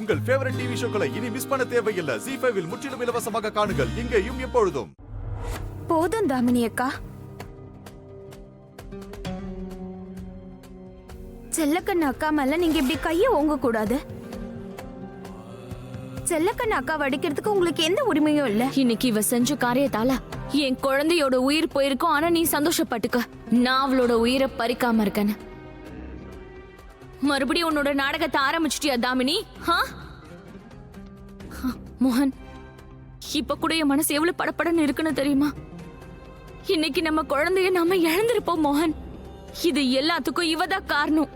உங்கள் favourite TV ஷோக்களை இனி miss பண்ண தேவையில்லை. ZEE5 இல் முற்றிலும் இலவசமாக காணுங்கள். இங்கேயும் எப்பொழுதும். போதும் தாமினி அக்கா. செல்லக்கண்ண அக்கா மேல நீங்க இப்படி கைய ஓங்க கூடாது. செல்லக்கண்ண அக்கா வடிக்கிறதுக்கு உங்களுக்கு எந்த உரிமையும் இல்ல. இன்னைக்கு இவ செஞ்ச காரியத்தால என் குழந்தையோட உயிர் போயிருக்கும். ஆனா நீ சந்தோஷப்பட்டுக்க, நான் அவளோட உயிரை பறிக்காம இருக்கேன்னு. மறுபடியும் உன்னோட நாடகத்தை ஆரம்பிச்சிட்டியா தாமினி? மோகன், இப்ப கூட என் மனசு எவ்வளவு படப்படன்னு இருக்குன்னு தெரியுமா? இன்னைக்கு நம்ம குழந்தைய நாம இழந்திருப்போம் மோகன். இது எல்லாத்துக்கும் இவதான் காரணம்.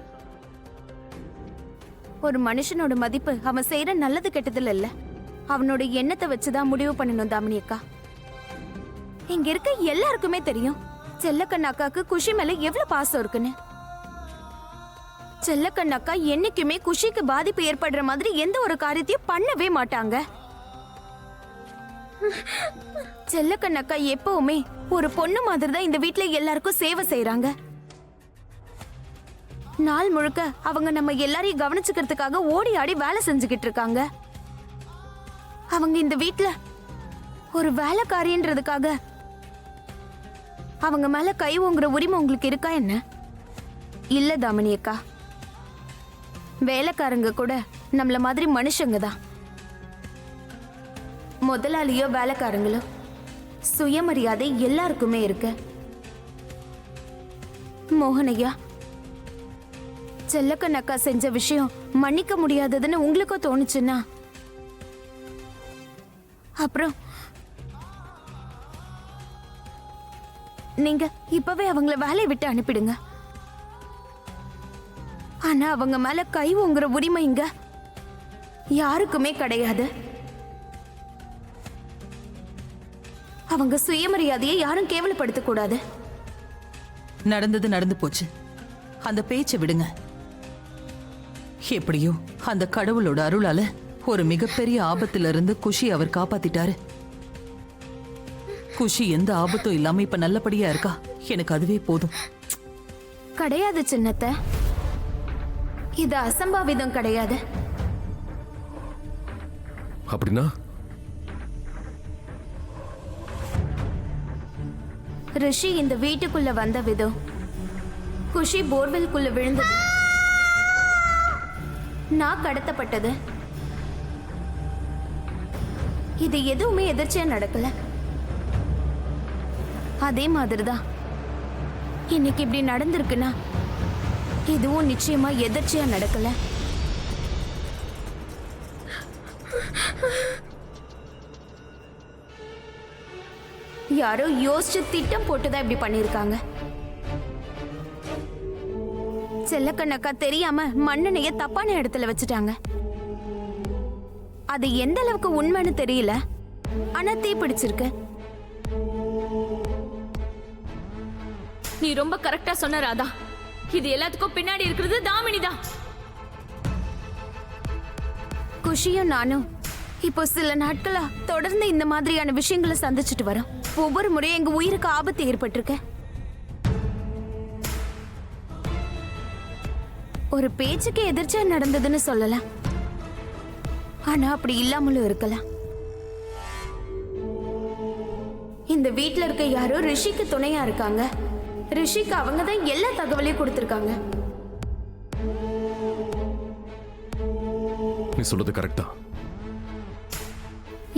ஒரு மனுஷனோட மதிப்பு அவன் செய்யற நல்லது கெட்டதுல இல்ல, அவனோட எண்ணத்தை வச்சுதான் முடிவு பண்ணணும் தாமினி அக்கா. இங்க இருக்க எல்லாருக்குமே தெரியும் செல்லக்கண்ண அக்காக்கு குஷி மேல எவ்வளவு பாசம் இருக்குன்னு. செல்லக்கண்ண அக்கா என்னைக்குமே குஷிக்கு பாதிப்பு ஏற்படுற மாதிரி எந்த ஒரு காரியத்தையும் பண்ணவே மாட்டாங்க. செல்லக்கண்ண அக்கா எப்பவுமே ஒரு பொண்ணு மாதிரி தான் இந்த வீட்ல எல்லாருக்கும் சேவை செய்யறாங்க. நாள் முழுக்க அவங்க நம்ம எல்லாரையும் கவனிச்சுக்கிறதுக்காக ஓடி ஆடி வேலை செஞ்சுக்கிட்டு இருக்காங்க. அவங்க இந்த வீட்ல ஒரு வேலைக்காரின்றதுக்காக அவங்க மேல கை ஓங்குற உரிமை உங்களுக்கு இருக்கா என்ன? இல்ல தாமினி அக்கா, வேலைக்காரங்க கூட நம்மள மாதிரி மனுஷங்க தான். முதலாளியோ வேலைக்காரங்களோ சுயமரியாதை எல்லாருக்குமே இருக்கு. மோகனையா, செல்லக்கண்ண அக்கா செஞ்ச விஷயம் மன்னிக்க முடியாததுன்னு உங்களுக்கும் தோணுச்சுன்னா அப்புறம் நீங்க இப்பவே அவங்கள வேலையை விட்டு அனுப்பிடுங்க. ஆனா அவங்க மேல கை ஓங்குற உரிமை இங்க யாருக்குமே கிடையாது. அவங்க சுயமரியாதையை யாரும் கேவலப்படுத்த கூடாது. நடந்தது நடந்து போச்சு, அந்த பேச்சை விடுங்க. எப்படியோ அந்த கடவுளோட அருளால ஒரு மிகப்பெரிய ஆபத்துல இருந்து குஷி அவர் காப்பாத்திட்டாரு. குஷி எந்த ஆபத்தும் இல்லாம இப்ப நல்லபடியா இருக்கா. எனக்கு அதுவே போதும். கிடையாது சின்னத்தை, இது அசம்பாவிதம் கிடையாது. அப்படின்னா ரிஷி இந்த வீட்டுக்குள்ள வந்த விதம், குஷி போர்வெல்குள்ள விழுந்தது, நான் கடத்தப்பட்டது, இது எதுவுமே எதிர்ச்சியா நடக்கல. அதே மாதிரிதான் இன்னைக்கு இப்படி நடந்திருக்குன்னா இதுவும் நிச்சயமா எதிர்ச்சியா நடக்கல. யாரோ யோசிச்சு திட்டம் போட்டுதான் இப்படி பண்ணிருக்காங்க. செல்லக்கண்ணக்கா தெரியாம மண்ணெண்ணைய தப்பான இடத்துல வச்சுட்டாங்க. அது எந்த அளவுக்கு உண்மைன்னு தெரியல, ஆனா தீ பிடிச்சிருக்கு. நீ ரொம்ப கரெக்டா சொன்ன ராதா. இது எல்லாத்துக்கும் பின்னாடி இருக்கிறது தாமினி தான். குஷியும் நானும் இப்போ சில நாட்களா தொடர்ந்து இந்த மாதிரியான விஷயங்களை சந்திச்சுட்டு வரோம். ஒவ்வொரு முறையும் எங்க உயிருக்கு ஆபத்து ஏற்பட்டிருக்க. ஒரு பேச்சுக்கு எதிர்ச்சியா நடந்ததுன்னு சொல்லலாம், ஆனா அப்படி இல்லாமலும் இருக்கலாம். இந்த வீட்ல இருக்க யாரோ ரிஷிக்கு துணையா இருக்காங்க. ரிஷிக்கு அவங்க தான் எல்லா தகவலையும் கொடுத்திருக்காங்க. நீ சொல்றது கரெக்டா?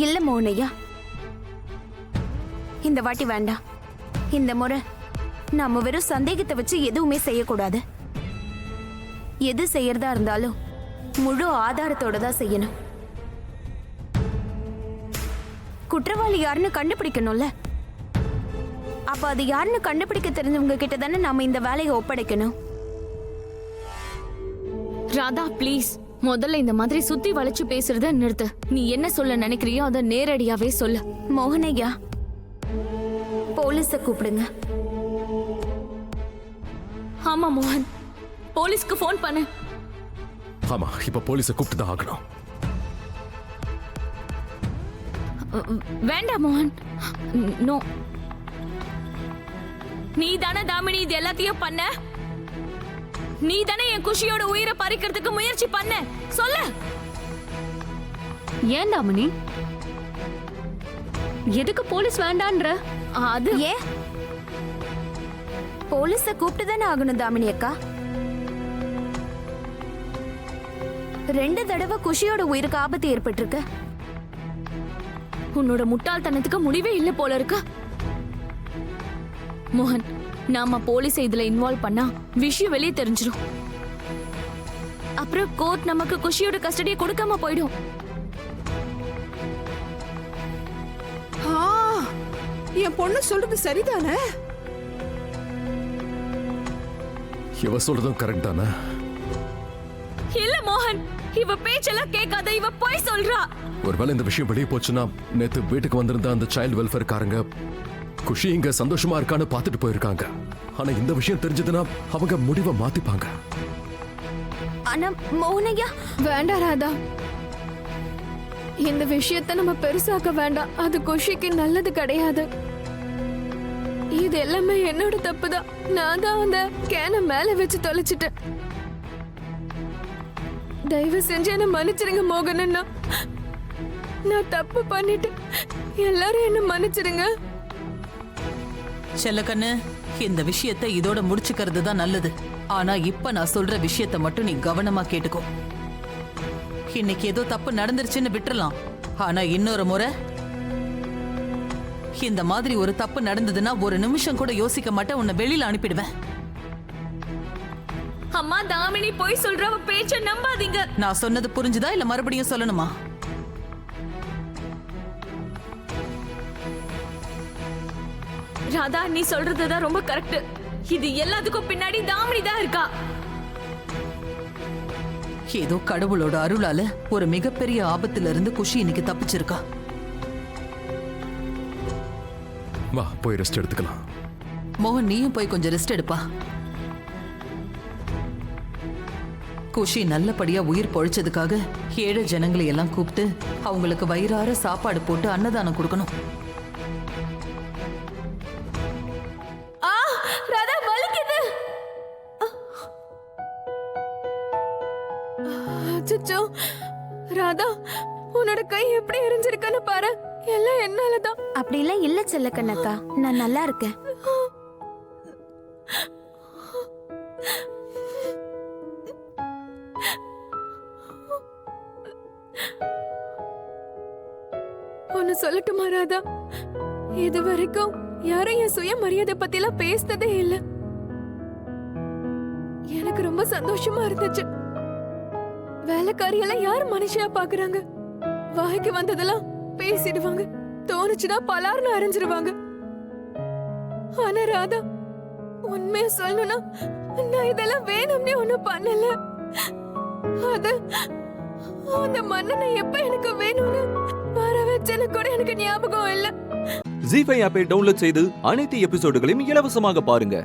இல்ல மோகனையா, இந்த வாட்டி வேண்டாம். இந்த முறை நாம வெறும் சந்தேகத்தை வச்சு எதுவுமே செய்யக்கூடாது. எது செய்யறதா இருந்தாலும் முழு ஆதாரத்தோட தான் செய்யணும். குற்றவாளி யாருன்னு கண்டுபிடிக்கணும்ல. அப்ப அது யாருன்னு கண்டுபிடிக்க தெரிஞ்சவங்க கிட்ட தானே நாம இந்த வேலையை ஒப்படைக்கணும். ராதா ப்ளீஸ், முதல்ல இந்த மாதிரி சுத்தி வளைச்சு பேசுறத நிறுத்து. நீ என்ன சொல்ல நினைக்கிறியோ அதை நேரடியாவே சொல்லு. மோகனையா, போலீஸ கூப்பிடுங்க. ஆமா மோகன், போலீஸ்க்கு போன் பண்ணு. ஆமா, இப்ப போலீஸை கூப்பிட்டு தான் ஆகணும். வேண்டாம் மோகன், நோ. நீ தானே தாமினி இது எல்லாத்தையும் பண்ண? நீ தானே என் குஷியோட உயிரை பறிக்கிறதுக்கு முயற்சி பண்ண? சொல்லு. ஏன் தாமினி எதுக்கு போலீஸ் வேண்டான்ற? அது ஏன் போலீஸ கூப்பிட்டு தானே ஆகணும் தாமினி அக்கா. 2 தடவை குஷியோட உயிருக்கு ஆபத்து ஏற்பட்டிருக்கு. உன்னோட முட்டாள்தனத்துக்கு முடிவே இல்ல போல இருக்கு. மோகன், நாம போலீஸ இதுல இன்வால்வ் பண்ணா விஷயம் வெளியே தெரிஞ்சிடும். அப்புறம் கோர்ட் நமக்கு குஷியோட கஸ்டடியை கொடுக்காம போயிடும். என் பொண்ணு சொல்றது சரிதானே? இவ சொல்றதும் கரெக்ட் தானே? இல்ல மோகன், இவ பேச்செல்லாம் கேட்காத, இவ போய் சொல்றா. ஒருவேளை இந்த விஷயம் வெளியே போச்சுன்னா நேத்து வீட்டுக்கு வந்திருந்த அந்த சைல்டு வெல்ஃபேர்காரங்க குஷி இங்க சந்தோஷமா இருக்கான்னு பார்த்துட்டு போயிருக்காங்க. ஆனா இந்த விஷயம் தெரிஞ்சதுன்னா அவங்க முடிவை மாத்திப்பாங்க. ஆனா மோகனையா, வேண்டாம் ராதா, இந்த விஷயத்தை நம்ம பெருசாக்க வேண்டாம். அது குஷிக்கு நல்லது கிடையாது. இது எல்லாமே என்னோட தப்புதான். நான் தான் அந்த கேனை மேல வச்சு தொலைச்சிட்டேன். தயவு செஞ்சு என்ன மன்னிச்சிருங்க மோகன் அண்ணா. நான் தப்பு பண்ணிட்டேன். எல்லாரும் என்ன மன்னிச்சிருங்க. செல்லக்கண்ணு, இந்த விஷயத்தை இதோட முடிச்சுக்கிறது தான் நல்லது. ஆனா இப்ப நான் சொல்ற விஷயத்தை மட்டும் நீ கவனமா கேட்டுக்கோ. இன்னைக்கு ஏதோ தப்பு நடந்துருச்சுன்னு விட்டுறலாம். ஆனா இன்னொரு முறை இந்த மாதிரி ஒரு தப்பு நடந்ததுன்னா ஒரு நிமிஷம் கூட யோசிக்க மாட்டேன், உன்னை வெளியில அனுப்பிடுவேன். அம்மா, தாமினி போய் சொல்ற, அவ பேச்ச நம்பாதீங்க. நான் சொன்னது புரிஞ்சுதா இல்ல மறுபடியும் சொல்லணுமா? ராதா, நீ சொல்றதுதான் ரொம்ப கரெக்ட். இது எல்லாத்துக்கும் பின்னாடி தாமினி தான் இருக்கா. ஏதோ கடவுளோட அருளால ஒரு மிகப்பெரிய ஆபத்துல இருந்து குஷி இன்னைக்கு தப்பிச்சிருக்கா. வா, போய் ரெஸ்ட் எடுத்துக்கலாம். மோகன், நீயும் போய் கொஞ்சம் ரெஸ்ட் எடுப்பா. குஷி நல்லபடியா உயிர் பொழைச்சதுக்காக ஏழை ஜனங்களை எல்லாம் கூப்பிட்டு அவங்களுக்கு வயிறார சாப்பாடு போட்டு அன்னதானம் கொடுக்கணும். ராதா, வலிக்குது. அச்சச்சோ, ராதா, உன்னோட கை எப்படி எரிஞ்சிருக்குன்னு பாரு. எல்லாம் என்னாலதான். அப்படிலாம் இல்ல செல்லக்கண்ணக்கா, நான் நல்லா இருக்கேன். ஒன்னு சொல்லட்டுமா ராதா, இது வரைக்கும் யாரும் என் சுயமரியாதை பத்தி எல்லாம் பேசினதே இல்ல. எனக்கு ரொம்ப சந்தோஷமா இருந்துச்சு. வேலைக்காரியெல்லாம் யார் மனுஷியா பாக்குறாங்க? வாய்க்கு வந்ததெல்லாம் பேசிடுவாங்க, தோணுச்சுன்னா பலார்னு அரைஞ்சிருவாங்க. ஆனா ராதா, உண்மையா சொல்லணும்னா நான் இதெல்லாம் வேணும்னே ஒண்ணும் பண்ணல. அது அந்த மன்னனை எப்ப எனக்கு வேணும்னு வர வச்சேன்னு கூட எனக்கு ஞாபகம் இல்ல. ஜீ5 ஆப்பை டவுன்லோட் செய்து அனைத்து எபிசோடுகளையும் இலவசமாக பாருங்க.